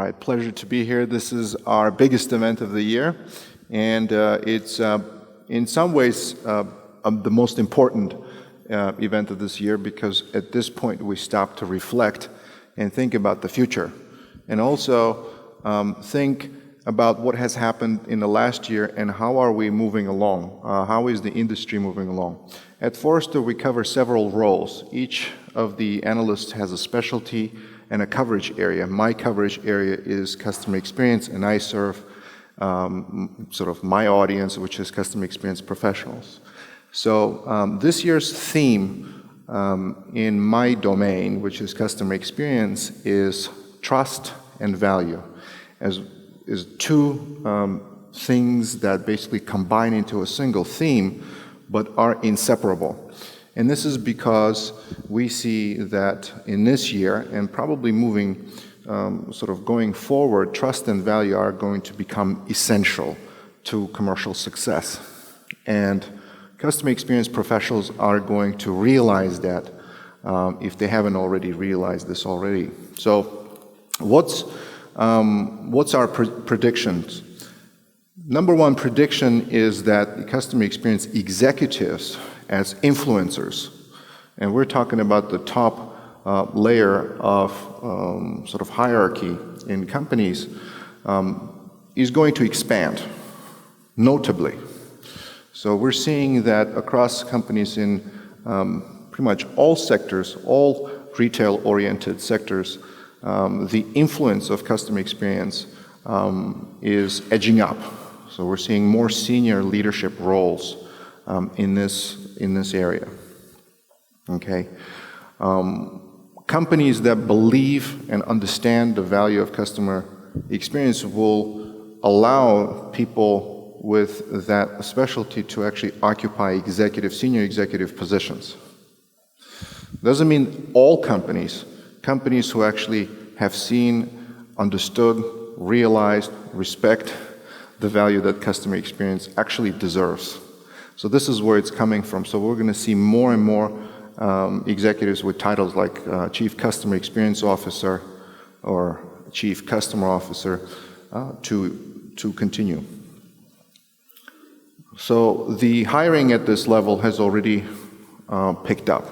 right, pleasure to be here. This is our biggest event of the year, and it's in some ways the most important event of this year, because at this point we stop to reflect and think about the future, and also think about what has happened in the last year and how are we moving along, how is the industry moving along. At Forrester we cover several roles. Each of the analysts has a specialty and a coverage area. My coverage area is customer experience, and I serve sort of my audience, which is customer experience professionals. So this year's theme in my domain, which is customer experience, is trust and value, is two things that basically combine into a single theme but are inseparable. And this is because we see that in this year, and probably moving sort of going forward, trust and value are going to become essential to commercial success. And customer experience professionals are going to realize that if they haven't already realized this already. So what's our predictions? Number one prediction is that customer experience executives as influencers, and we're talking about the top layer of sort of hierarchy in companies, is going to expand notably. So we're seeing that across companies in pretty much all sectors, all retail-oriented sectors, the influence of customer experience is edging up. So we're seeing more senior leadership roles in this area. Okay, companies that believe and understand the value of customer experience will allow people with that specialty to actually occupy senior executive positions. Doesn't mean all companies who actually have seen, understood, realized, respect the value that customer experience actually deserves. So this is where it's coming from. So we're going to see more and more executives with titles like Chief Customer Experience Officer or Chief Customer Officer to continue. So the hiring at this level has already picked up.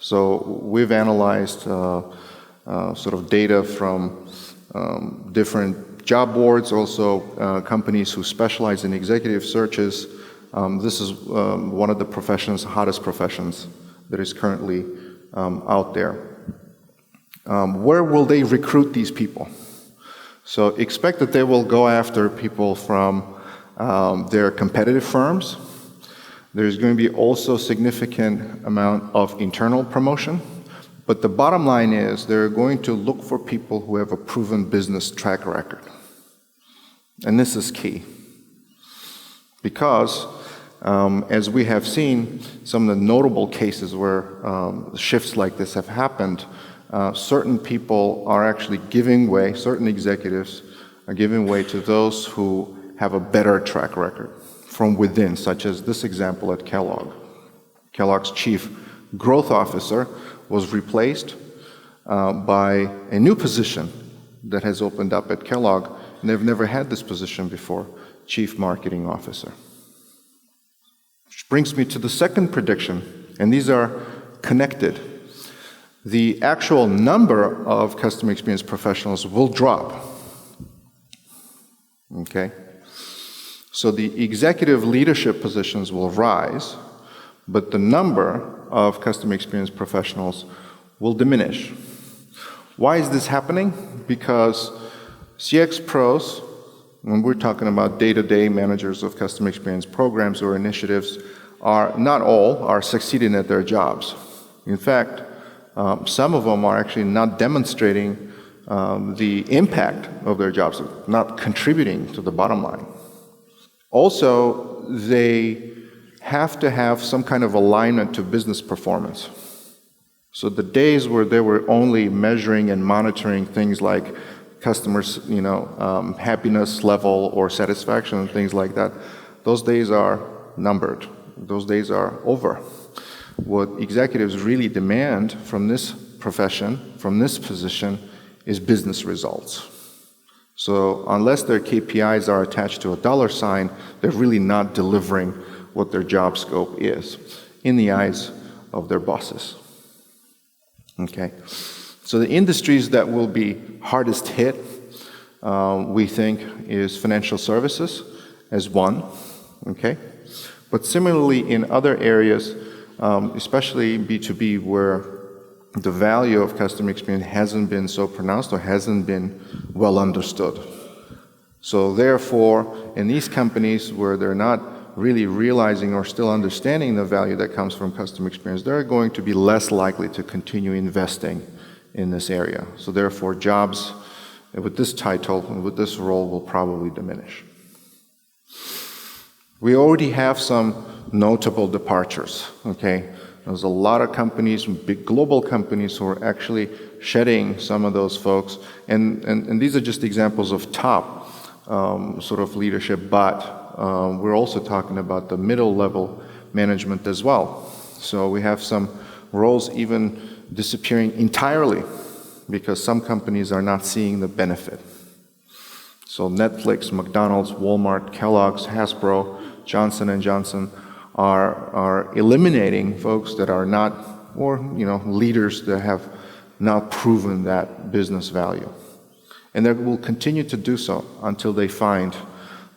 So we've analyzed sort of data from different job boards, also companies who specialize in executive searches. This is one of the professions, hottest professions that is currently out there. Where will they recruit these people? So expect that they will go after people from their competitive firms. There's going to be also significant amount of internal promotion. But the bottom line is they're going to look for people who have a proven business track record. And this is key. Because as we have seen, some of the notable cases where shifts like this have happened, certain people are actually giving way, certain executives are giving way to those who have a better track record from within, such as this example at Kellogg. Kellogg's chief growth officer was replaced by a new position that has opened up at Kellogg, and they've never had this position before, chief marketing officer. Which brings me to the second prediction, and these are connected. The actual number of customer experience professionals will drop. Okay? So the executive leadership positions will rise, but the number of customer experience professionals will diminish. Why is this happening? Because CX pros, when we're talking about day-to-day managers of customer experience programs or initiatives, not all are succeeding at their jobs. In fact, some of them are actually not demonstrating the impact of their jobs, not contributing to the bottom line. Also, they have to have some kind of alignment to business performance. So the days where they were only measuring and monitoring things like customers, happiness level or satisfaction and things like that, those days are numbered. Those days are over. What executives really demand from this profession, from this position, is business results. So unless their KPIs are attached to a dollar sign, they're really not delivering what their job scope is in the eyes of their bosses. Okay, so the industries that will be hardest hit, we think, is financial services as one. Okay, but similarly in other areas, especially B2B, where the value of customer experience hasn't been so pronounced or hasn't been well understood. So therefore, in these companies where they're not really realizing or still understanding the value that comes from customer experience, they're going to be less likely to continue investing in this area. So therefore, jobs with this title and with this role will probably diminish. We already have some notable departures, okay? There's a lot of companies, big global companies, who are actually shedding some of those folks. And these are just examples of top sort of leadership, but we're also talking about the middle level management as well. So we have some roles even disappearing entirely because some companies are not seeing the benefit. So Netflix, McDonald's, Walmart, Kellogg's, Hasbro, Johnson & Johnson are eliminating folks that are not, or leaders that have not proven that business value. And they will continue to do so until they find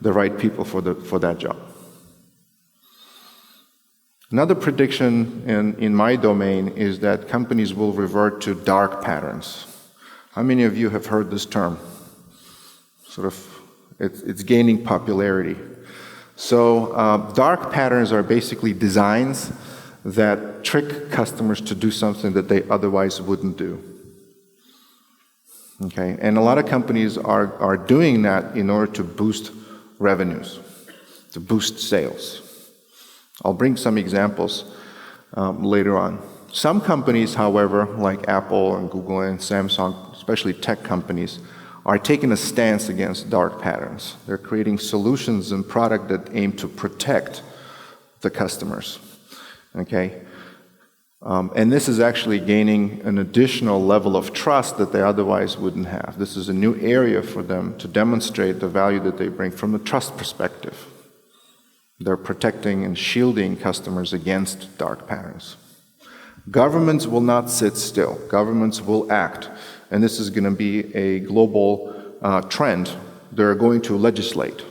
the right people for that job. Another prediction in my domain is that companies will revert to dark patterns. How many of you have heard this term? It's gaining popularity. So dark patterns are basically designs that trick customers to do something that they otherwise wouldn't do. Okay, and a lot of companies are doing that in order to boost revenues, to boost sales. I'll bring some examples later on. Some companies, however, like Apple and Google and Samsung, especially tech companies, are taking a stance against dark patterns. They're creating solutions and product that aim to protect the customers. Okay? And this is actually gaining an additional level of trust that they otherwise wouldn't have. This is a new area for them to demonstrate the value that they bring from a trust perspective. They're protecting and shielding customers against dark patterns. Governments will not sit still. Governments will act. And this is going to be a global trend. They're going to legislate.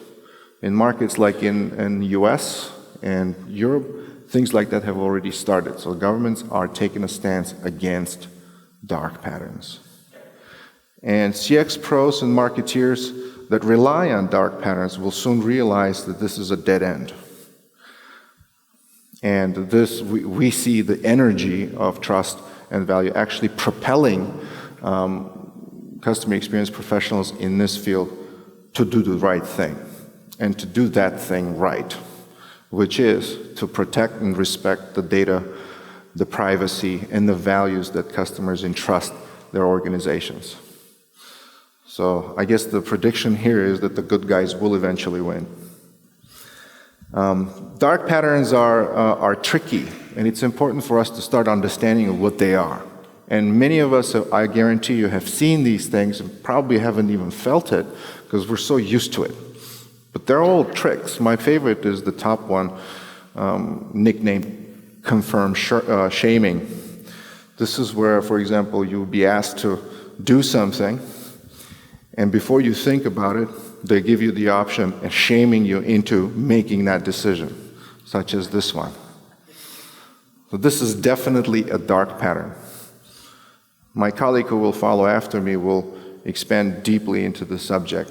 In markets like in the US and Europe, things like that have already started. So governments are taking a stance against dark patterns. And CX pros and marketeers that rely on dark patterns will soon realize that this is a dead end. And this, we see the energy of trust and value actually propelling customer experience professionals in this field to do the right thing and to do that thing right, which is to protect and respect the data, the privacy, and the values that customers entrust their organizations. So I guess the prediction here is that the good guys will eventually win. Dark patterns are tricky, and it's important for us to start understanding what they are. And many of us, I guarantee you, have seen these things and probably haven't even felt it because we're so used to it. But they're all tricks. My favorite is the top one, nicknamed confirmed shaming. This is where, for example, you would be asked to do something, and before you think about it, they give you the option of shaming you into making that decision, such as this one. So this is definitely a dark pattern. My colleague who will follow after me will expand deeply into the subject.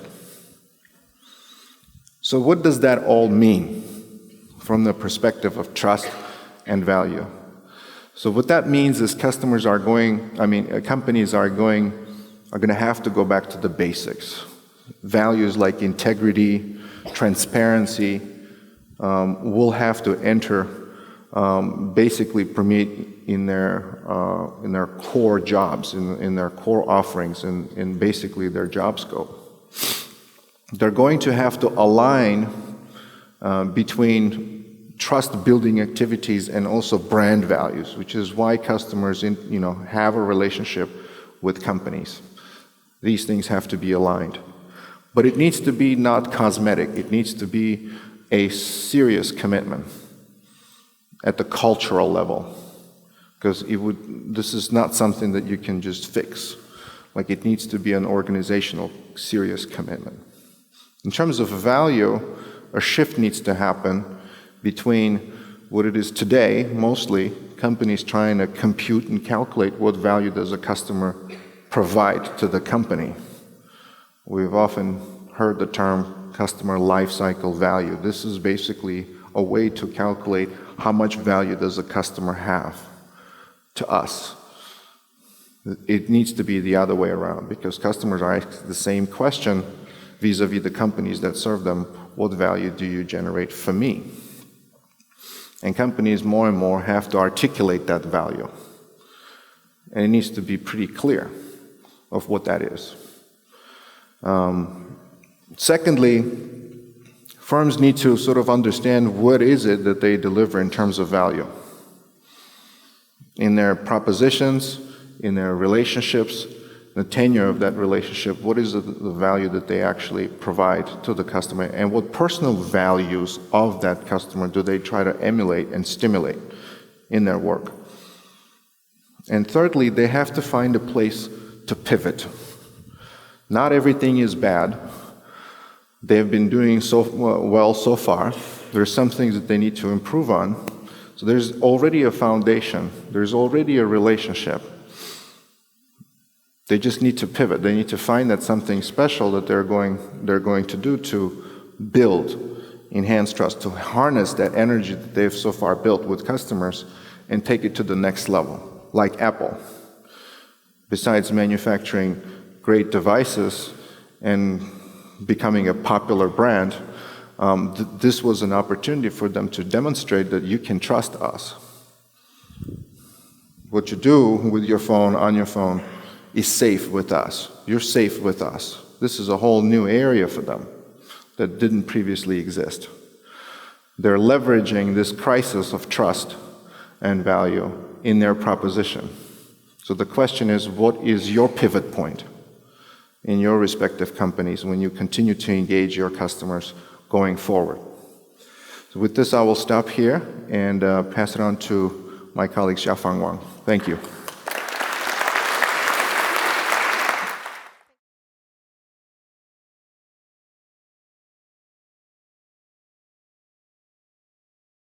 So what does that all mean from the perspective of trust and value? So what that means is companies are going to have to go back to the basics. Values like integrity, transparency will have to enter, basically permeate in their core jobs, in their core offerings, in basically their job scope. They're going to have to align between trust-building activities and also brand values, which is why customers have a relationship with companies. These things have to be aligned. But it needs to be not cosmetic. It needs to be a serious commitment at the cultural level. Because this is not something that you can just fix. Like, it needs to be an organizational, serious commitment. In terms of value, a shift needs to happen between what it is today, mostly, companies trying to compute and calculate what value does a customer provide to the company. We've often heard the term customer lifecycle value. This is basically a way to calculate how much value does a customer have to us. It needs to be the other way around, because customers are asking the same question vis-a-vis the companies that serve them: what value do you generate for me? And companies more and more have to articulate that value. And it needs to be pretty clear of what that is. Secondly, firms need to sort of understand what is it that they deliver in terms of value. In their propositions, in their relationships, the tenure of that relationship, what is the value that they actually provide to the customer, and what personal values of that customer do they try to emulate and stimulate in their work. And thirdly, they have to find a place to pivot. Not everything is bad. They've been doing so well so far. There's some things that they need to improve on. So there's already a foundation. There's already a relationship. They just need to pivot. They need to find that something special that they're going to do to build, enhance trust, to harness that energy that they've so far built with customers and take it to the next level, like Apple. Besides manufacturing great devices and becoming a popular brand, this was an opportunity for them to demonstrate that you can trust us. What you do with your phone, on your phone, is safe with us. You're safe with us. This is a whole new area for them that didn't previously exist. They're leveraging this crisis of trust and value in their proposition. So the question is, what is your pivot point in your respective companies when you continue to engage your customers going forward? So with this, I will stop here and pass it on to my colleague Xiaofang Wang. Thank you.